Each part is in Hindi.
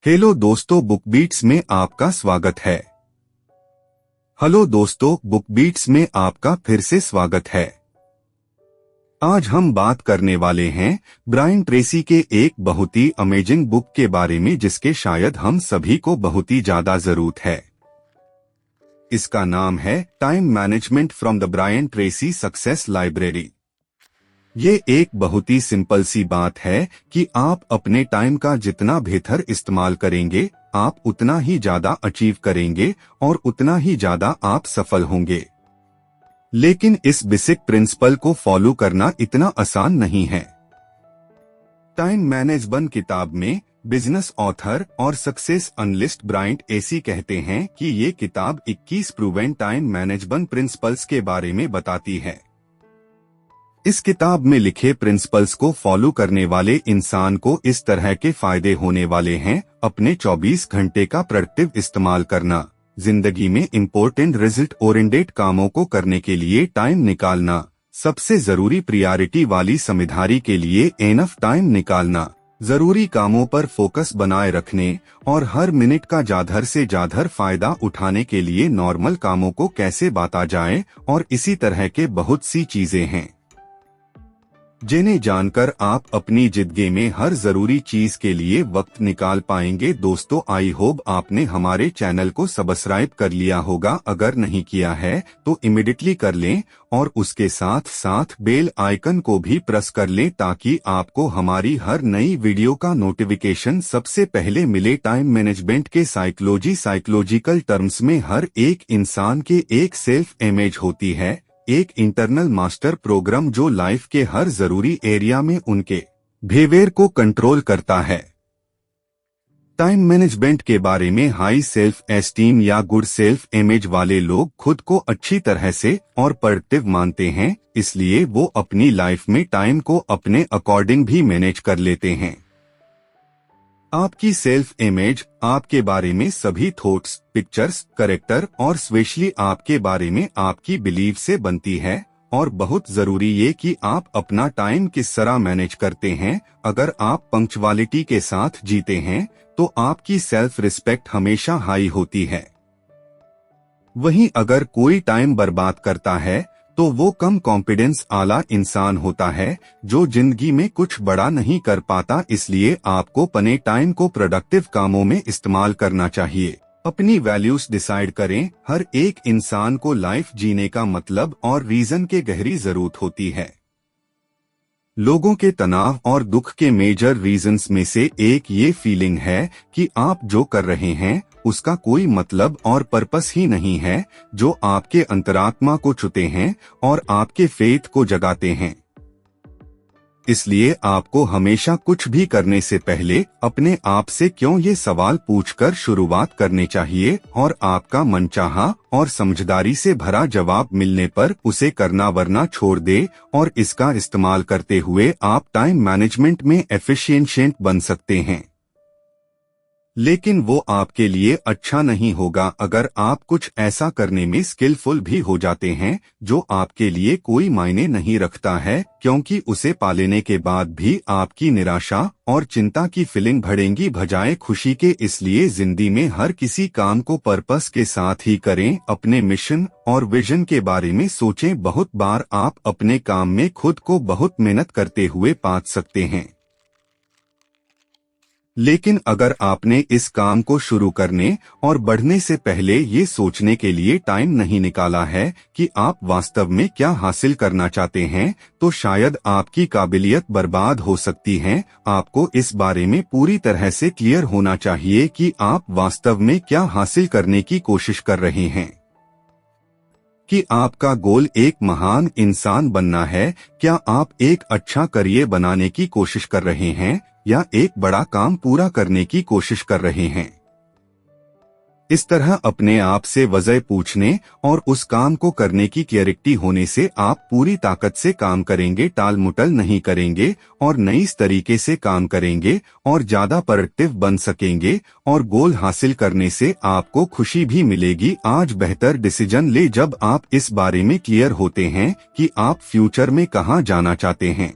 हेलो दोस्तों, बुक बीट्स में आपका स्वागत है। हेलो दोस्तों, बुक बीट्स में आपका फिर से स्वागत है। आज हम बात करने वाले हैं ब्रायन ट्रेसी के एक बहुत ही अमेजिंग बुक के बारे में, जिसके शायद हम सभी को बहुत ही ज्यादा जरूरत है। इसका नाम है time management from the Brian Tracy success library. ये एक बहुत ही सिंपल सी बात है कि आप अपने टाइम का जितना बेहतर इस्तेमाल करेंगे, आप उतना ही ज्यादा अचीव करेंगे और उतना ही ज्यादा आप सफल होंगे। लेकिन इस बेसिक प्रिंसिपल को फॉलो करना इतना आसान नहीं है। टाइम मैनेजमेंट किताब में बिजनेस ऑथर और सक्सेस एनालिस्ट ब्रायन ट्रेसी कहते हैं कि ये किताब 21 प्रूवन टाइम मैनेजमेंट प्रिंसिपल्स के बारे में बताती है। इस किताब में लिखे प्रिंसिपल्स को फॉलो करने वाले इंसान को इस तरह के फायदे होने वाले हैं: अपने 24 घंटे का प्रोडक्टिव इस्तेमाल करना, जिंदगी में इम्पोर्टेंट रिजल्ट ओरिएंटेड कामों को करने के लिए टाइम निकालना, सबसे जरूरी प्रायोरिटी वाली जिम्मेदारी के लिए एनफ टाइम निकालना, जरूरी कामों पर फोकस बनाए रखने और हर मिनट का ज्यादा से ज्यादा फायदा उठाने के लिए नॉर्मल कामों को कैसे बांटा जाए, और इसी तरह के बहुत सी चीजें हैं जिन्हें जानकर आप अपनी जिंदगी में हर जरूरी चीज के लिए वक्त निकाल पाएंगे। दोस्तों, आई होप आपने हमारे चैनल को सब्सक्राइब कर लिया होगा। अगर नहीं किया है तो इमीडिएटली कर लें और उसके साथ साथ बेल आइकन को भी प्रेस कर लें, ताकि आपको हमारी हर नई वीडियो का नोटिफिकेशन सबसे पहले मिले। टाइम मैनेजमेंट के साइकोलॉजिकल टर्म्स में हर एक इंसान के एक सेल्फ इमेज होती है, एक इंटरनल मास्टर प्रोग्राम जो लाइफ के हर जरूरी एरिया में उनके बिहेवियर को कंट्रोल करता है। टाइम मैनेजमेंट के बारे में हाई सेल्फ एस्टीम या गुड सेल्फ इमेज वाले लोग खुद को अच्छी तरह से और प्रोडक्टिव मानते हैं, इसलिए वो अपनी लाइफ में टाइम को अपने अकॉर्डिंग भी मैनेज कर लेते हैं। आपकी सेल्फ इमेज आपके बारे में सभी थॉट्स, पिक्चर्स, कैरेक्टर और स्पेशली आपके बारे में आपकी बिलीफ से बनती है। और बहुत जरूरी ये कि आप अपना टाइम किस तरह मैनेज करते हैं। अगर आप पंक्चुअलिटी के साथ जीते हैं तो आपकी सेल्फ रिस्पेक्ट हमेशा हाई होती है। वहीं अगर कोई टाइम बर्बाद करता है तो वो कम कॉन्फिडेंस वाला इंसान होता है जो जिंदगी में कुछ बड़ा नहीं कर पाता। इसलिए आपको अपने टाइम को प्रोडक्टिव कामों में इस्तेमाल करना चाहिए। अपनी वैल्यूज डिसाइड करें। हर एक इंसान को लाइफ जीने का मतलब और रीजन के गहरी जरूरत होती है। लोगों के तनाव और दुख के मेजर रीजंस में से एक ये फीलिंग है कि आप जो कर रहे हैं उसका कोई मतलब और पर्पस ही नहीं है, जो आपके अंतरात्मा को छूते हैं और आपके फेथ को जगाते हैं। इसलिए आपको हमेशा कुछ भी करने से पहले अपने आप से क्यों ये सवाल पूछकर शुरुआत करनी चाहिए, और आपका मनचाहा और समझदारी से भरा जवाब मिलने पर उसे करना वरना छोड़ दे। और इसका इस्तेमाल करते हुए आप टाइम मैनेजमेंट में एफिशिएंट बन सकते हैं। लेकिन वो आपके लिए अच्छा नहीं होगा अगर आप कुछ ऐसा करने में स्किलफुल भी हो जाते हैं जो आपके लिए कोई मायने नहीं रखता है, क्योंकि उसे पालेने के बाद भी आपकी निराशा और चिंता की फीलिंग बढ़ेंगी बजाय खुशी के। इसलिए जिंदगी में हर किसी काम को पर्पस के साथ ही करें। अपने मिशन और विजन के बारे में सोचें। बहुत बार आप अपने काम में खुद को बहुत मेहनत करते हुए पा सकते हैं, लेकिन अगर आपने इस काम को शुरू करने और बढ़ने से पहले ये सोचने के लिए टाइम नहीं निकाला है कि आप वास्तव में क्या हासिल करना चाहते हैं, तो शायद आपकी काबिलियत बर्बाद हो सकती है। आपको इस बारे में पूरी तरह से क्लियर होना चाहिए कि आप वास्तव में क्या हासिल करने की कोशिश कर रहे हैं। कि आपका गोल एक महान इंसान बनना है, क्या आप एक अच्छा करियर बनाने की कोशिश कर रहे हैं या एक बड़ा काम पूरा करने की कोशिश कर रहे हैं। इस तरह अपने आप से वजह पूछने और उस काम को करने की क्लैरिटी होने से आप पूरी ताकत से काम करेंगे, टाल मुटल नहीं करेंगे और नई तरीके से काम करेंगे और ज्यादा प्रोडक्टिव बन सकेंगे। और गोल हासिल करने से आपको खुशी भी मिलेगी। आज बेहतर डिसीजन ले जब आप इस बारे में क्लियर होते हैं कि आप फ्यूचर में कहां जाना चाहते हैं।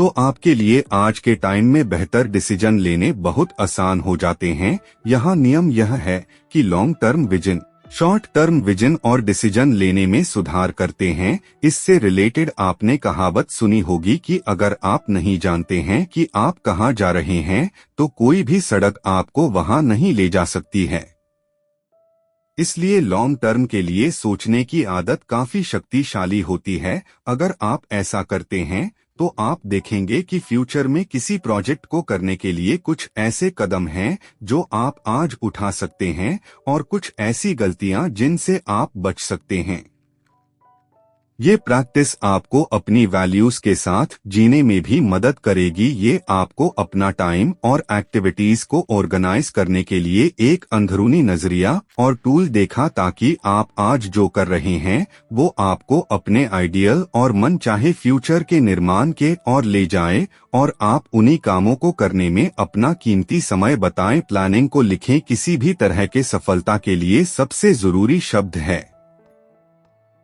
तो आपके लिए आज के टाइम में बेहतर डिसीजन लेने बहुत आसान हो जाते हैं। यहाँ नियम यह है कि long term vision short term vision और डिसीजन लेने में सुधार करते हैं। इससे रिलेटेड आपने कहावत सुनी होगी कि अगर आप नहीं जानते हैं कि आप कहां जा रहे हैं तो कोई भी सड़क आपको वहां नहीं ले जा सकती है। इसलिए लॉन्ग टर्म के लिए सोचने की आदत काफी शक्तिशाली होती है। अगर आप ऐसा करते हैं तो आप देखेंगे कि फ्यूचर में किसी प्रोजेक्ट को करने के लिए कुछ ऐसे कदम हैं जो आप आज उठा सकते हैं और कुछ ऐसी गलतियां जिनसे आप बच सकते हैं। ये प्रैक्टिस आपको अपनी वैल्यूज के साथ जीने में भी मदद करेगी। ये आपको अपना टाइम और एक्टिविटीज को ऑर्गेनाइज करने के लिए एक अंदरूनी नजरिया और टूल देखा ताकि आप आज जो कर रहे हैं वो आपको अपने आइडियल और मनचाहे फ्यूचर के निर्माण के ओर ले जाए और आप उन्हीं कामों को करने में अपना कीमती समय बताएं। प्लानिंग को लिखें। किसी भी तरह के सफलता के लिए सबसे जरूरी शब्द है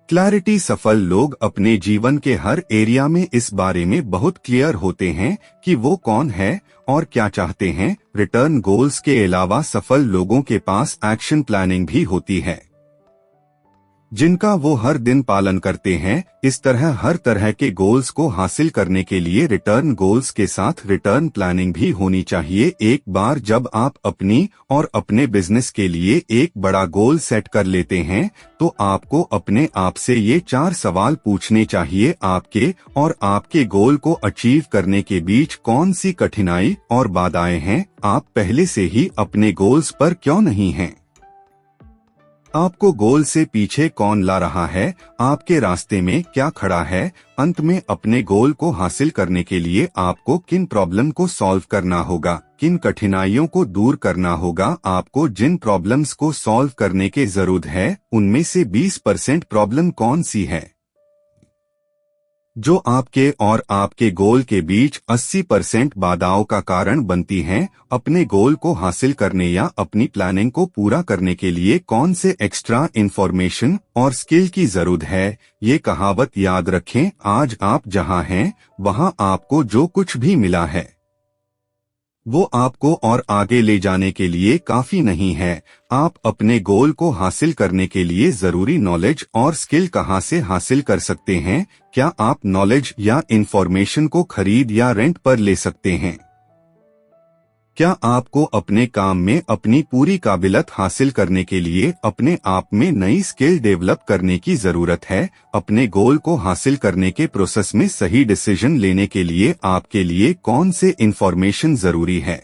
क्लैरिटी। सफल लोग अपने जीवन के हर एरिया में इस बारे में बहुत क्लियर होते हैं कि वो कौन है और क्या चाहते हैं। रिटर्न गोल्स के अलावा सफल लोगों के पास एक्शन प्लानिंग भी होती है जिनका वो हर दिन पालन करते हैं। इस तरह हर तरह के गोल्स को हासिल करने के लिए रिटर्न गोल्स के साथ रिटर्न प्लानिंग भी होनी चाहिए। एक बार जब आप अपनी और अपने बिजनेस के लिए एक बड़ा गोल सेट कर लेते हैं तो आपको अपने आप से ये 4 सवाल पूछने चाहिए। आपके और आपके गोल को अचीव करने के बीच कौन सी कठिनाई और बाधाएं हैं? आप पहले से ही अपने गोल्स पर क्यों नहीं हैं? आपको गोल से पीछे कौन ला रहा है? आपके रास्ते में क्या खड़ा है? अंत में अपने गोल को हासिल करने के लिए आपको किन प्रॉब्लम को सॉल्व करना होगा, किन कठिनाइयों को दूर करना होगा। आपको जिन प्रॉब्लम्स को सॉल्व करने की जरूरत है उनमें से 20% प्रॉब्लम कौन सी है जो आपके और आपके गोल के बीच 80% बाधाओं का कारण बनती हैं। अपने गोल को हासिल करने या अपनी प्लानिंग को पूरा करने के लिए कौन से एक्स्ट्रा इंफॉर्मेशन और स्किल की जरूरत है। ये कहावत याद रखें, आज आप जहां हैं वहां आपको जो कुछ भी मिला है वो आपको और आगे ले जाने के लिए काफी नहीं है। आप अपने गोल को हासिल करने के लिए जरूरी नॉलेज और स्किल कहां से हासिल कर सकते हैं? क्या आप नॉलेज या इंफॉर्मेशन को खरीद या रेंट पर ले सकते हैं? क्या आपको अपने काम में अपनी पूरी काबिलियत हासिल करने के लिए अपने आप में नई स्किल डेवलप करने की जरूरत है? अपने गोल को हासिल करने के प्रोसेस में सही डिसीजन लेने के लिए आपके लिए कौन से इंफॉर्मेशन जरूरी है?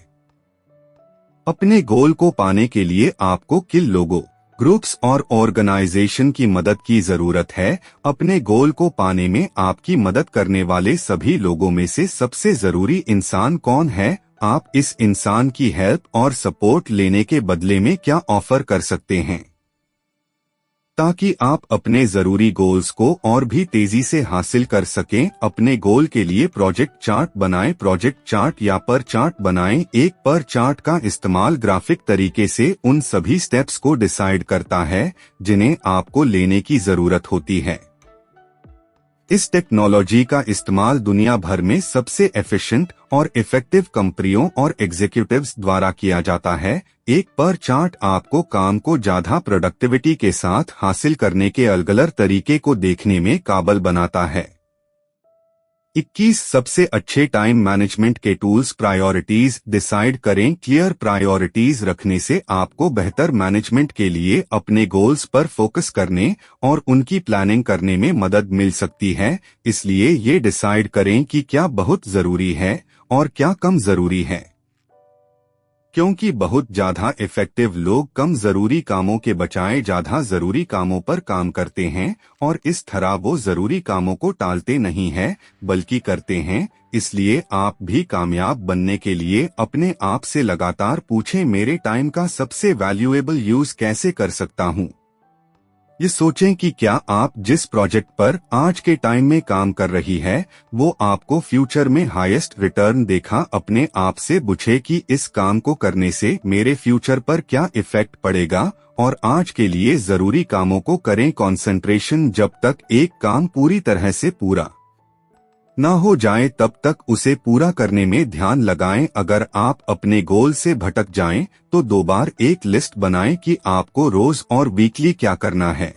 अपने गोल को पाने के लिए आपको किन लोगों, ग्रुप्स और ऑर्गेनाइजेशन की मदद की जरूरत है? अपने गोल को पाने में आपकी मदद करने वाले सभी लोगों में से सबसे जरूरी इंसान कौन है? आप इस इंसान की हेल्प और सपोर्ट लेने के बदले में क्या ऑफर कर सकते हैं ताकि आप अपने जरूरी गोल्स को और भी तेजी से हासिल कर सकें? अपने गोल के लिए प्रोजेक्ट चार्ट बनाएं। प्रोजेक्ट चार्ट या पर चार्ट बनाएं। एक पर चार्ट का इस्तेमाल ग्राफिक तरीके से उन सभी स्टेप्स को डिसाइड करता है जिन्हें आपको लेने की जरूरत होती है। इस टेक्नोलॉजी का इस्तेमाल दुनिया भर में सबसे एफिशिएंट और इफेक्टिव कंपनियों और एग्जीक्यूटिव्स द्वारा किया जाता है। एक पर चार्ट आपको काम को ज्यादा प्रोडक्टिविटी के साथ हासिल करने के अलग-अलग तरीके को देखने में काबिल बनाता है। 21 सबसे अच्छे टाइम मैनेजमेंट के टूल्स। प्रायोरिटीज डिसाइड करें। क्लियर प्रायोरिटीज रखने से आपको बेहतर मैनेजमेंट के लिए अपने गोल्स पर फोकस करने और उनकी प्लानिंग करने में मदद मिल सकती है। इसलिए ये डिसाइड करें कि क्या बहुत जरूरी है और क्या कम जरूरी है, क्योंकि बहुत ज्यादा इफेक्टिव लोग कम जरूरी कामों के बजाय ज्यादा जरूरी कामों पर काम करते हैं और इस तरह वो जरूरी कामों को टालते नहीं हैं बल्कि करते हैं। इसलिए आप भी कामयाब बनने के लिए अपने आप से लगातार पूछें, मेरे टाइम का सबसे वैल्यूएबल यूज कैसे कर सकता हूँ? ये सोचें कि क्या आप जिस प्रोजेक्ट पर आज के टाइम में काम कर रही है वो आपको फ्यूचर में हाईएस्ट रिटर्न देखा। अपने आप से पूछे कि इस काम को करने से मेरे फ्यूचर पर क्या इफेक्ट पड़ेगा और आज के लिए जरूरी कामों को करें। कंसंट्रेशन जब तक एक काम पूरी तरह से पूरा ना हो जाए तब तक उसे पूरा करने में ध्यान लगाएं। अगर आप अपने गोल से भटक जाएं, तो 2 बार एक लिस्ट बनाएं कि आपको रोज और वीकली क्या करना है।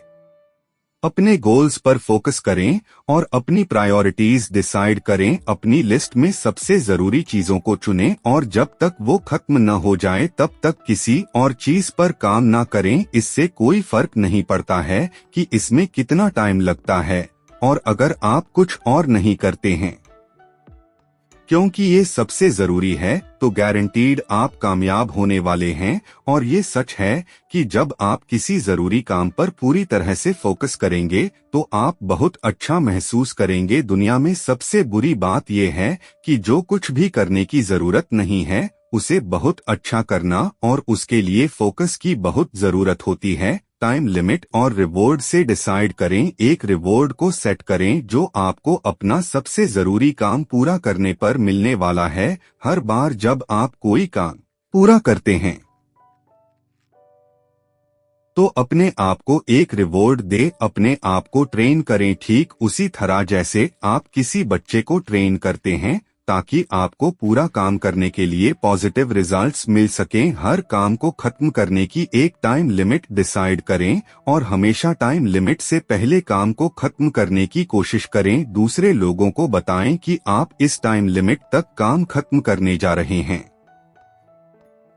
अपने गोल्स पर फोकस करें और अपनी प्रायोरिटीज डिसाइड करें। अपनी लिस्ट में सबसे जरूरी चीजों को चुनें और जब तक वो खत्म न हो जाए तब तक किसी और चीज पर काम न करें। इससे कोई फर्क नहीं पड़ता है कि इसमें कितना टाइम लगता है और अगर आप कुछ और नहीं करते हैं, क्योंकि ये सबसे जरूरी है, तो गारंटीड आप कामयाब होने वाले हैं। और ये सच है कि जब आप किसी जरूरी काम पर पूरी तरह से फोकस करेंगे तो आप बहुत अच्छा महसूस करेंगे। दुनिया में सबसे बुरी बात यह है कि जो कुछ भी करने की जरूरत नहीं है उसे बहुत अच्छा करना और उसके लिए फोकस की बहुत जरूरत होती है। टाइम लिमिट और रिवॉर्ड से डिसाइड करें। एक रिवॉर्ड को सेट करें जो आपको अपना सबसे जरूरी काम पूरा करने पर मिलने वाला है। हर बार जब आप कोई काम पूरा करते हैं तो अपने आप को एक रिवॉर्ड दे, अपने आप को ट्रेन करें ठीक उसी तरह जैसे आप किसी बच्चे को ट्रेन करते हैं ताकि आपको पूरा काम करने के लिए पॉजिटिव रिजल्ट्स मिल सकें। हर काम को खत्म करने की एक टाइम लिमिट डिसाइड करें और हमेशा टाइम लिमिट से पहले काम को खत्म करने की कोशिश करें। दूसरे लोगों को बताएं कि आप इस टाइम लिमिट तक काम खत्म करने जा रहे हैं।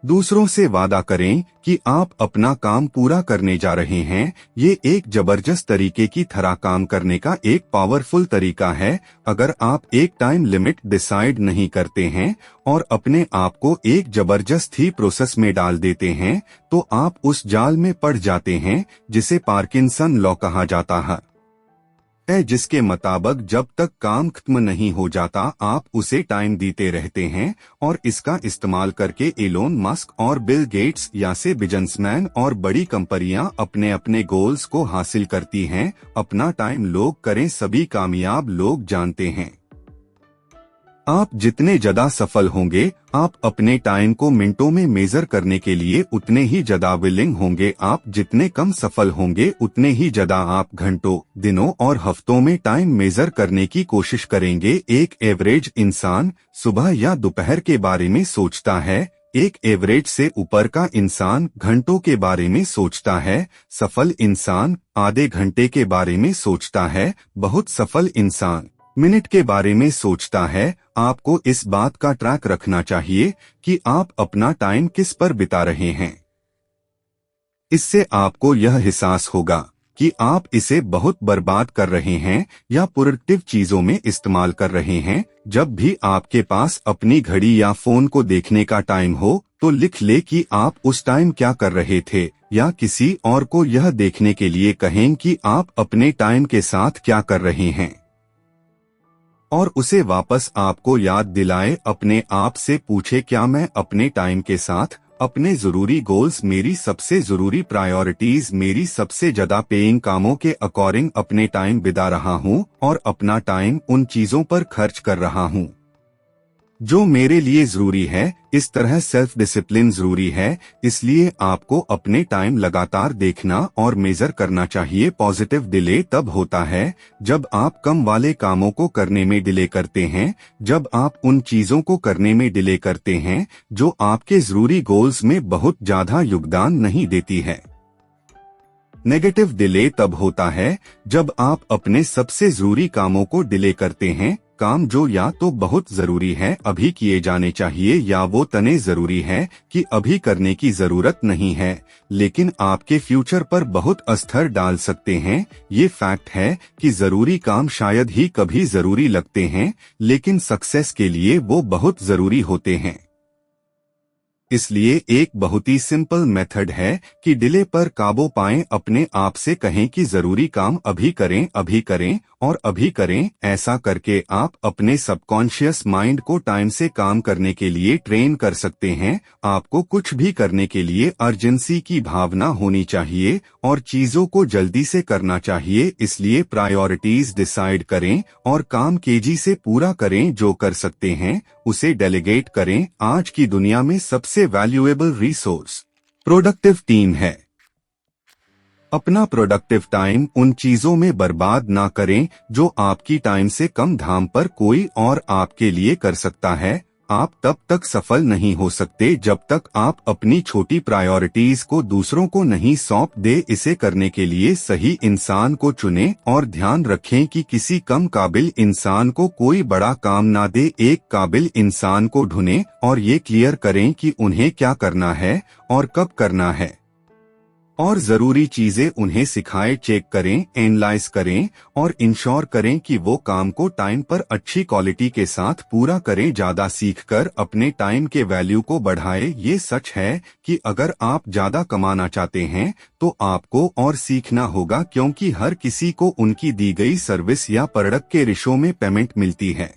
दूसरों से वादा करें कि आप अपना काम पूरा करने जा रहे हैं। ये एक जबरदस्त तरीके की तरह काम करने का एक पावरफुल तरीका है। अगर आप एक टाइम लिमिट डिसाइड नहीं करते हैं और अपने आप को एक जबरदस्त ही प्रोसेस में डाल देते हैं तो आप उस जाल में पड़ जाते हैं जिसे पार्किंसन लॉ कहा जाता है, जिसके मुताबिक जब तक काम खत्म नहीं हो जाता आप उसे टाइम देते रहते हैं। और इसका इस्तेमाल करके एलोन मस्क और बिल गेट्स जैसे बिजनेसमैन और बड़ी कंपनियां अपने अपने गोल्स को हासिल करती हैं। अपना टाइम लोग करें, सभी कामयाब लोग जानते हैं। आप जितने ज्यादा सफल होंगे आप अपने टाइम को मिनटों में मेजर करने के लिए उतने ही ज्यादा विलिंग होंगे। आप जितने कम सफल होंगे उतने ही ज्यादा आप घंटों, दिनों और हफ्तों में टाइम मेजर करने की कोशिश करेंगे। एक एवरेज इंसान सुबह या दोपहर के बारे में सोचता है, एक एवरेज से ऊपर का इंसान घंटों के बारे में सोचता है। सफल इंसान आधे घंटे के बारे में सोचता है, बहुत सफल इंसान मिनट के बारे में सोचता है। आपको इस बात का ट्रैक रखना चाहिए कि आप अपना टाइम किस पर बिता रहे हैं। इससे आपको यह एहसास होगा कि आप इसे बहुत बर्बाद कर रहे हैं या प्रोडक्टिव चीजों में इस्तेमाल कर रहे हैं। जब भी आपके पास अपनी घड़ी या फोन को देखने का टाइम हो तो लिख ले कि आप उस टाइम क्या कर रहे थे, या किसी और को यह देखने के लिए कहें कि आप अपने टाइम के साथ क्या कर रहे हैं और उसे वापस आपको याद दिलाए। अपने आप से पूछे, क्या मैं अपने टाइम के साथ अपने जरूरी गोल्स, मेरी सबसे जरूरी प्रायोरिटीज, मेरी सबसे ज्यादा पेइंग कामों के अकॉर्डिंग अपने टाइम बिता रहा हूँ और अपना टाइम उन चीजों पर खर्च कर रहा हूँ जो मेरे लिए जरूरी है। इस तरह सेल्फ डिसिप्लिन जरूरी है। इसलिए आपको अपने टाइम लगातार देखना और मेजर करना चाहिए। पॉजिटिव डिले तब होता है जब आप कम वाले कामों को करने में डिले करते हैं, जब आप उन चीजों को करने में डिले करते हैं जो आपके जरूरी गोल्स में बहुत ज्यादा योगदान नहीं देती है। नेगेटिव डिले तब होता है जब आप अपने सबसे जरूरी कामों को डिले करते हैं, काम जो या तो बहुत जरूरी है, अभी किए जाने चाहिए, या वो तने जरूरी है कि अभी करने की जरूरत नहीं है लेकिन आपके फ्यूचर पर बहुत असर डाल सकते हैं। ये फैक्ट है कि जरूरी काम शायद ही कभी जरूरी लगते हैं लेकिन सक्सेस के लिए वो बहुत जरूरी होते हैं। इसलिए एक बहुत ही सिंपल मेथड है कि डिले पर काबू पाएं। अपने आप से कहें कि जरूरी काम अभी करें, अभी करें और अभी करें। ऐसा करके आप अपने सबकॉन्शियस माइंड को टाइम से काम करने के लिए ट्रेन कर सकते हैं। आपको कुछ भी करने के लिए अर्जेंसी की भावना होनी चाहिए और चीजों को जल्दी से करना चाहिए। इसलिए प्रायोरिटीज डिसाइड करें और काम तेजी से पूरा करें। जो कर सकते हैं उसे डेलीगेट करें। आज की दुनिया में सबसे वैल्यूएबल रिसोर्स प्रोडक्टिव टीम है। अपना प्रोडक्टिव टाइम उन चीजों में बर्बाद ना करें जो आपकी टाइम से कम दाम पर कोई और आपके लिए कर सकता है। आप तब तक सफल नहीं हो सकते जब तक आप अपनी छोटी प्रायोरिटीज को दूसरों को नहीं सौंप दे। इसे करने के लिए सही इंसान को चुनें और ध्यान रखें कि किसी कम काबिल इंसान को कोई बड़ा काम ना दे। एक काबिल इंसान को ढूंढें और ये क्लियर करें कि उन्हें क्या करना है और कब करना है, और जरूरी चीजें उन्हें सिखाएं। चेक करें, एनालाइज करें और इंश्योर करें कि वो काम को टाइम पर अच्छी क्वालिटी के साथ पूरा करें। ज्यादा सीखकर अपने टाइम के वैल्यू को बढ़ाएं। ये सच है कि अगर आप ज्यादा कमाना चाहते हैं तो आपको और सीखना होगा, क्योंकि हर किसी को उनकी दी गई सर्विस या प्रोडक्ट के रेशो में पेमेंट मिलती है।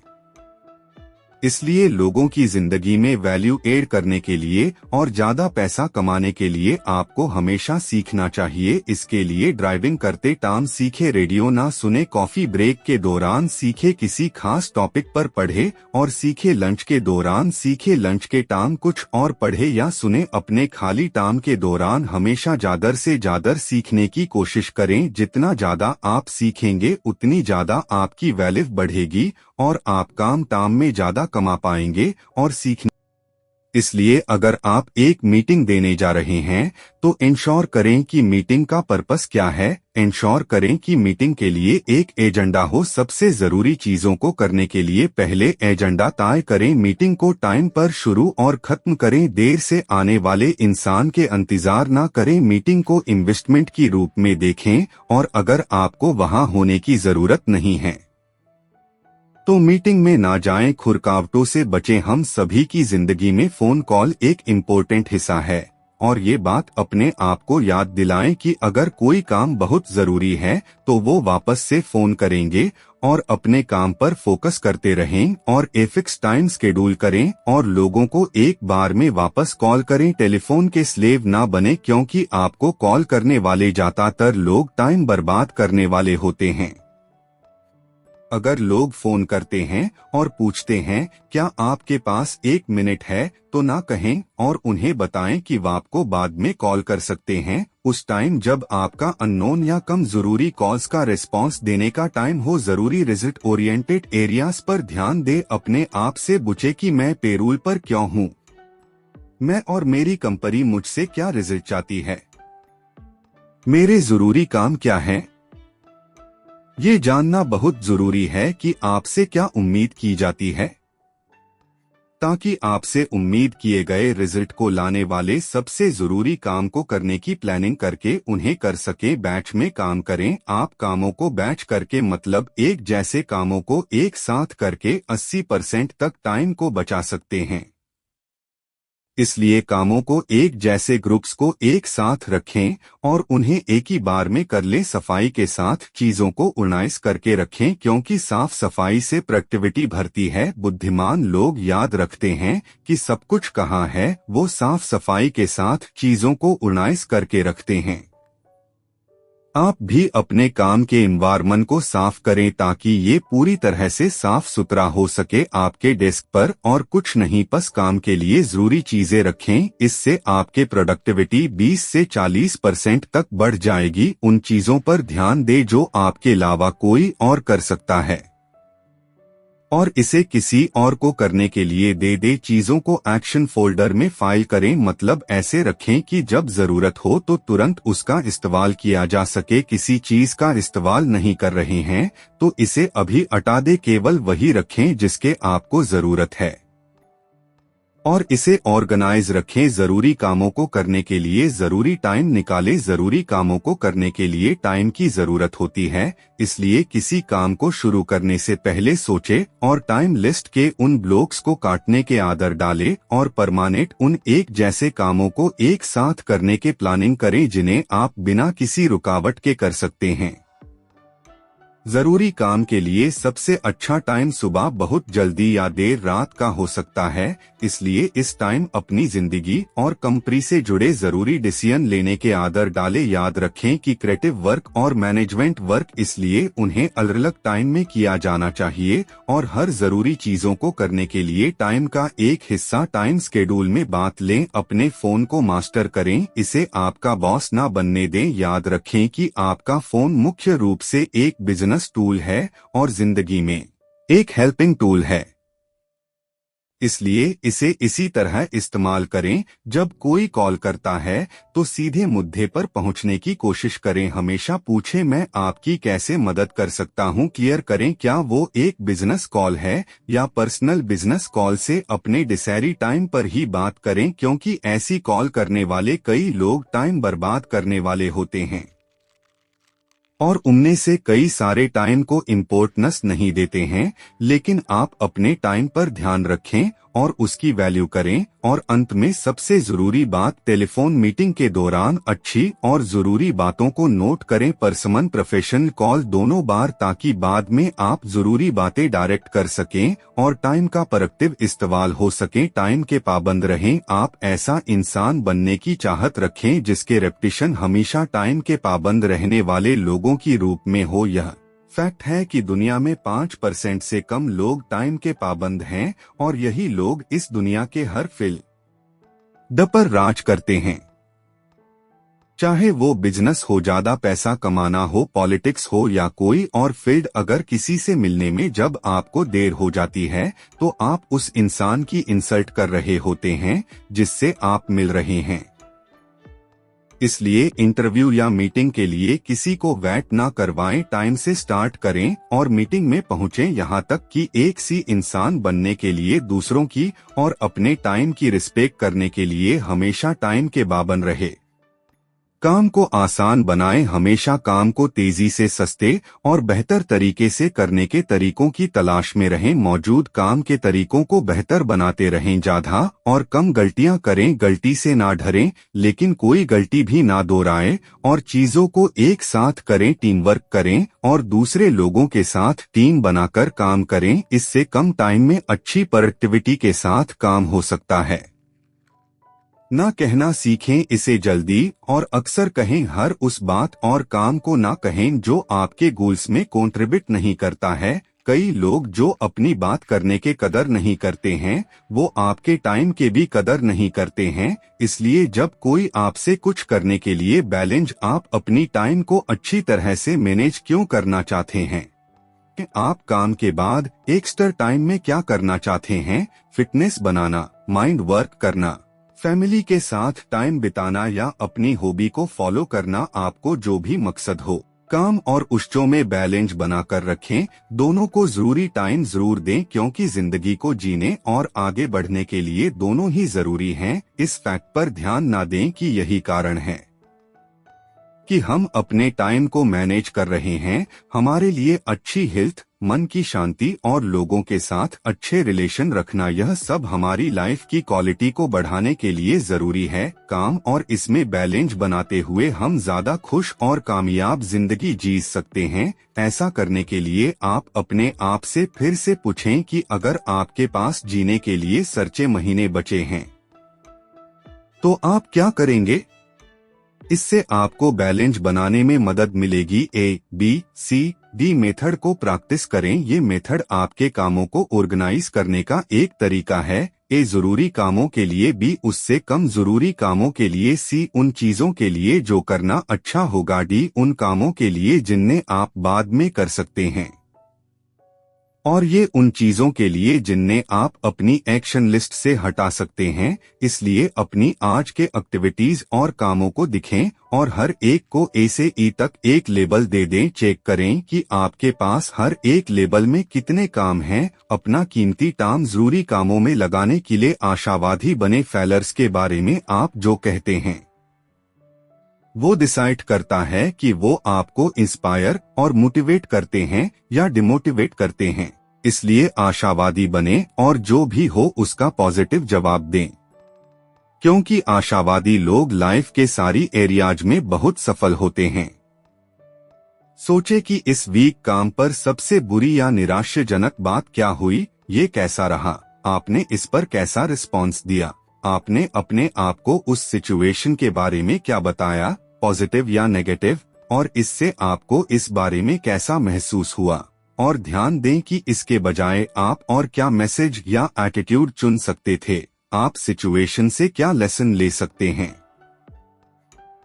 इसलिए लोगों की जिंदगी में वैल्यू ऐड करने के लिए और ज्यादा पैसा कमाने के लिए आपको हमेशा सीखना चाहिए। इसके लिए ड्राइविंग करते टाइम सीखे, रेडियो ना सुने, कॉफी ब्रेक के दौरान सीखे, किसी खास टॉपिक पर पढ़े और सीखे, लंच के दौरान सीखे, लंच के टाइम कुछ और पढ़े या सुने। अपने खाली टाइम के दौरान हमेशा ज्यादा से ज्यादा सीखने की कोशिश करें। जितना ज्यादा आप सीखेंगे उतनी ज्यादा आपकी वैल्यू बढ़ेगी और आप काम टाइम में ज्यादा कमा पाएंगे और सीखने। इसलिए अगर आप एक मीटिंग देने जा रहे हैं तो इंश्योर करें कि मीटिंग का पर्पस क्या है। इंश्योर करें कि मीटिंग के लिए एक एजेंडा हो। सबसे जरूरी चीजों को करने के लिए पहले एजेंडा तय करें। मीटिंग को टाइम पर शुरू और खत्म करें। देर से आने वाले इंसान के इंतजार ना करें। मीटिंग को इन्वेस्टमेंट की रूप में देखें और अगर आपको वहां होने की जरूरत नहीं है तो मीटिंग में ना जाएं। खुरकावटों से बचें। हम सभी की जिंदगी में फोन कॉल एक इम्पोर्टेंट हिस्सा है और ये बात अपने आप को याद दिलाएं कि अगर कोई काम बहुत जरूरी है तो वो वापस से फोन करेंगे और अपने काम पर फोकस करते रहें और एक फिक्स टाइम शेड्यूल करें और लोगों को एक बार में वापस कॉल करें। टेलीफोन के स्लेव ना बने, क्योंकि आपको कॉल करने वाले ज्यादातर लोग टाइम बर्बाद करने वाले होते हैं। अगर लोग फोन करते हैं और पूछते हैं क्या आपके पास 1 मिनट है तो ना कहें और उन्हें बताएं कि वो आपको बाद में कॉल कर सकते हैं। उस टाइम जब आपका अननोन या कम जरूरी कॉल्स का रिस्पांस देने का टाइम हो। जरूरी रिजल्ट ओरिएंटेड एरियाज पर ध्यान दे। अपने आप से पूछे कि मैं पेरोल पर क्यों हूँ, मैं और मेरी कंपनी मुझसे क्या रिजल्ट चाहती है, मेरे जरूरी काम क्या है। ये जानना बहुत जरूरी है कि आपसे क्या उम्मीद की जाती है, ताकि आपसे उम्मीद किए गए रिजल्ट को लाने वाले सबसे जरूरी काम को करने की प्लानिंग करके उन्हें कर सके। बैच में काम करें। आप कामों को बैच करके मतलब एक जैसे कामों को एक साथ करके 80% तक टाइम को बचा सकते हैं। इसलिए कामों को एक जैसे ग्रुप्स को एक साथ रखें और उन्हें एक ही बार में कर लें। सफाई के साथ चीजों को ऑर्गेनाइज करके रखें, क्योंकि साफ सफाई से प्रोडक्टिविटी बढ़ती है। बुद्धिमान लोग याद रखते हैं कि सब कुछ कहाँ है। वो साफ सफाई के साथ चीजों को ऑर्गेनाइज करके रखते हैं। आप भी अपने काम के एनवायरनमेंट को साफ करें ताकि ये पूरी तरह से साफ सुथरा हो सके। आपके डेस्क पर और कुछ नहीं, बस काम के लिए जरूरी चीजें रखें। इससे आपके प्रोडक्टिविटी 20 से 40% तक बढ़ जाएगी। उन चीजों पर ध्यान दें जो आपके अलावा कोई और कर सकता है और इसे किसी और को करने के लिए दे दे। चीजों को एक्शन फोल्डर में फाइल करें, मतलब ऐसे रखें कि जब जरूरत हो तो तुरंत उसका इस्तेमाल किया जा सके। किसी चीज का इस्तेमाल नहीं कर रहे हैं तो इसे अभी हटा दे, केवल वही रखें जिसके आपको जरूरत है और इसे ऑर्गेनाइज रखें। जरूरी कामों को करने के लिए जरूरी टाइम निकालें। जरूरी कामों को करने के लिए टाइम की जरूरत होती है, इसलिए किसी काम को शुरू करने से पहले सोचे और टाइम लिस्ट के उन ब्लॉक्स को काटने के आदर डालें और परमानेंट उन एक जैसे कामों को एक साथ करने के प्लानिंग करें जिन्हें आप बिना किसी रुकावट के कर सकते हैं। जरूरी काम के लिए सबसे अच्छा टाइम सुबह बहुत जल्दी या देर रात का हो सकता है, इसलिए इस टाइम अपनी जिंदगी और कंपनी से जुड़े जरूरी डिसीजन लेने के आदर डाले। याद रखें कि क्रिएटिव वर्क और मैनेजमेंट वर्क इसलिए उन्हें अलग अलग टाइम में किया जाना चाहिए और हर जरूरी चीजों को करने के लिए टाइम का एक हिस्सा टाइम शेड्यूल में बांट लें। अपने फोन को मास्टर करें, इसे आपका बॉस ना बनने दें। याद रखें कि आपका फोन मुख्य रूप से एक बिजनेस टूल है और जिंदगी में एक हेल्पिंग टूल है, इसलिए इसे इसी तरह इस्तेमाल करें। जब कोई कॉल करता है तो सीधे मुद्दे पर पहुंचने की कोशिश करें। हमेशा पूछें, मैं आपकी कैसे मदद कर सकता हूं। क्लियर करें क्या वो एक बिजनेस कॉल है या पर्सनल बिजनेस कॉल। से अपने डिसाइड टाइम पर ही बात करें, क्योंकि ऐसी कॉल करने वाले कई लोग टाइम बर्बाद करने वाले होते हैं और उनमें से कई सारे टाइम को इम्पोर्टेंस नहीं देते हैं। लेकिन आप अपने टाइम पर ध्यान रखें और उसकी वैल्यू करें। और अंत में सबसे जरूरी बात, टेलीफोन मीटिंग के दौरान अच्छी और जरूरी बातों को नोट करें। पर्सनल प्रोफेशनल कॉल दोनों बार, ताकि बाद में आप जरूरी बातें डायरेक्ट कर सकें और टाइम का प्रोडक्टिव इस्तेमाल हो सके। टाइम के पाबंद रहें। आप ऐसा इंसान बनने की चाहत रखें जिसके रेपुटेशन हमेशा टाइम के पाबंद रहने वाले लोगों की रूप में हो। यह फैक्ट है कि दुनिया में 5% से कम लोग टाइम के पाबंद हैं और यही लोग इस दुनिया के हर फील्ड पर राज करते हैं। चाहे वो बिजनेस हो, ज्यादा पैसा कमाना हो, पॉलिटिक्स हो या कोई और फील्ड, अगर किसी से मिलने में जब आपको देर हो जाती है तो आप उस इंसान की इंसल्ट कर रहे होते हैं जिससे आप मिल रहे हैं। इसलिए इंटरव्यू या मीटिंग के लिए किसी को वेट ना करवाएं, टाइम से स्टार्ट करें और मीटिंग में पहुंचें। यहाँ तक कि एक सी इंसान बनने के लिए दूसरों की और अपने टाइम की रिस्पेक्ट करने के लिए हमेशा टाइम के पाबंद रहे। काम को आसान बनाएं, हमेशा काम को तेजी से सस्ते और बेहतर तरीके से करने के तरीकों की तलाश में रहें। मौजूद काम के तरीकों को बेहतर बनाते रहें। ज्यादा और कम गलतियां करें, गलती से ना डरें लेकिन कोई गलती भी ना दोहराएं और चीजों को एक साथ करें। टीम वर्क करें और दूसरे लोगों के साथ टीम बनाकर काम करें। इससे कम टाइम में अच्छी प्रोडक्टिविटी के साथ काम हो सकता है। ना कहना सीखें, इसे जल्दी और अक्सर कहें। हर उस बात और काम को ना कहें जो आपके गोल्स में कंट्रीब्यूट नहीं करता है। कई लोग जो अपनी बात करने के कदर नहीं करते हैं, वो आपके टाइम के भी कदर नहीं करते हैं। इसलिए जब कोई आपसे कुछ करने के लिए बैलेंस, आप अपनी टाइम को अच्छी तरह से मैनेज क्यों करना चाहते हैं। आप काम के बाद एक्स्ट्रा टाइम में क्या करना चाहते हैं। फिटनेस बनाना, माइंड वर्क करना, फैमिली के साथ टाइम बिताना या अपनी हॉबी को फॉलो करना। आपको जो भी मकसद हो, काम और उसचों में बैलेंस बनाकर रखें। दोनों को जरूरी टाइम जरूर दें, क्योंकि जिंदगी को जीने और आगे बढ़ने के लिए दोनों ही जरूरी हैं। इस फैक्ट पर ध्यान ना दें कि यही कारण है कि हम अपने टाइम को मैनेज कर रहे हैं। हमारे लिए अच्छी हेल्थ, मन की शांति और लोगों के साथ अच्छे रिलेशन रखना, यह सब हमारी लाइफ की क्वालिटी को बढ़ाने के लिए जरूरी है। काम और इसमें बैलेंस बनाते हुए हम ज्यादा खुश और कामयाब जिंदगी जी सकते हैं। ऐसा करने के लिए आप अपने आप से फिर से पूछें कि अगर आपके पास जीने के लिए सिर्फ महीने बचे हैं तो आप क्या करेंगे। इससे आपको बैलेंस बनाने में मदद मिलेगी। ABCD मेथड को प्रैक्टिस करें। ये मेथड आपके कामों को ऑर्गेनाइज करने का एक तरीका है। A जरूरी कामों के लिए, B उससे कम जरूरी कामों के लिए, C उन चीजों के लिए जो करना अच्छा होगा, D उन कामों के लिए जिन्हें आप बाद में कर सकते हैं, और ये उन चीजों के लिए जिन्हें आप अपनी एक्शन लिस्ट से हटा सकते हैं। इसलिए अपनी आज के एक्टिविटीज और कामों को दिखें और हर एक को A से E तक एक लेबल दे दें। चेक करें कि आपके पास हर एक लेबल में कितने काम हैं। अपना कीमती टाइम जरूरी कामों में लगाने के लिए आशावादी बने। फेलर्स के बारे में आप जो कहते हैं वो डिसाइड करता है कि वो आपको इंस्पायर और मोटिवेट करते हैं या डिमोटिवेट करते हैं। इसलिए आशावादी बने और जो भी हो उसका पॉजिटिव जवाब दें, क्योंकि आशावादी लोग लाइफ के सारी एरियाज में बहुत सफल होते हैं। सोचे कि इस वीक काम पर सबसे बुरी या निराशाजनक बात क्या हुई, ये कैसा रहा, आपने इस पर कैसा रिस्पॉन्स दिया, आपने अपने आप को उस सिचुएशन के बारे में क्या बताया, पॉजिटिव या नेगेटिव, और इससे आपको इस बारे में कैसा महसूस हुआ। और ध्यान दें कि इसके बजाय आप और क्या मैसेज या एटीट्यूड चुन सकते थे, आप सिचुएशन से क्या लेसन ले सकते हैं।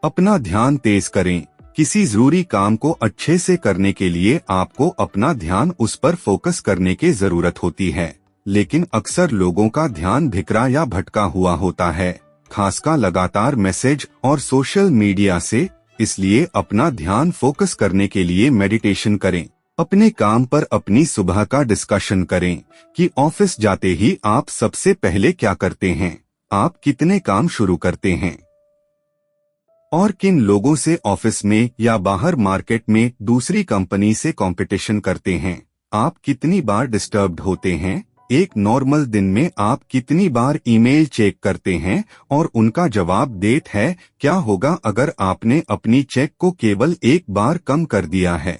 अपना ध्यान तेज करें। किसी जरूरी काम को अच्छे से करने के लिए आपको अपना ध्यान उस पर फोकस करने की जरूरत होती है, लेकिन अक्सर लोगों का ध्यान भिकरा या भटका हुआ होता है, खासकर लगातार मैसेज और सोशल मीडिया से। इसलिए अपना ध्यान फोकस करने के लिए मेडिटेशन करें। अपने काम पर अपनी सुबह का डिस्कशन करें कि ऑफिस जाते ही आप सबसे पहले क्या करते हैं, आप कितने काम शुरू करते हैं और किन लोगों से ऑफिस में या बाहर मार्केट में दूसरी कंपनी से कंपटीशन करते हैं, आप कितनी बार डिस्टर्ब्ड होते हैं, एक नॉर्मल दिन में आप कितनी बार ईमेल चेक करते हैं और उनका जवाब देत है। क्या होगा अगर आपने अपनी चेक को केवल एक बार कम कर दिया है,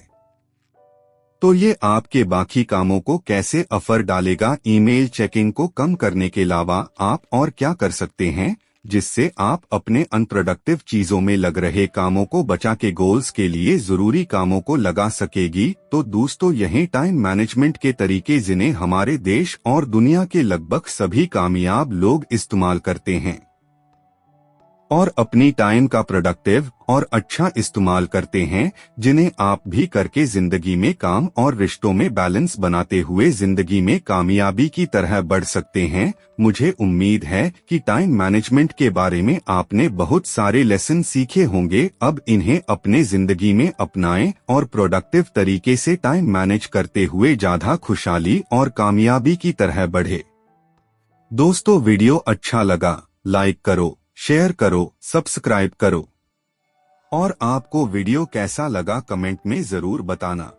तो ये आपके बाकी कामों को कैसे असर डालेगा। ईमेल चेकिंग को कम करने के अलावा आप और क्या कर सकते हैं जिससे आप अपने अनप्रोडक्टिव चीजों में लग रहे कामों को बचा के गोल्स के लिए जरूरी कामों को लगा सकेगी। तो दोस्तों, यही टाइम मैनेजमेंट के तरीके जिन्हें हमारे देश और दुनिया के लगभग सभी कामयाब लोग इस्तेमाल करते हैं और अपनी टाइम का प्रोडक्टिव और अच्छा इस्तेमाल करते हैं, जिन्हें आप भी करके जिंदगी में काम और रिश्तों में बैलेंस बनाते हुए जिंदगी में कामयाबी की तरह बढ़ सकते हैं। मुझे उम्मीद है कि टाइम मैनेजमेंट के बारे में आपने बहुत सारे लेसन सीखे होंगे। अब इन्हें अपने जिंदगी में अपनाएं और प्रोडक्टिव तरीके से टाइम मैनेज करते हुए ज्यादा खुशहाली और कामयाबी की तरह बढ़े। दोस्तों, वीडियो अच्छा लगा लाइक करो, शेयर करो, सब्सक्राइब करो और आपको वीडियो कैसा लगा कमेंट में जरूर बताना।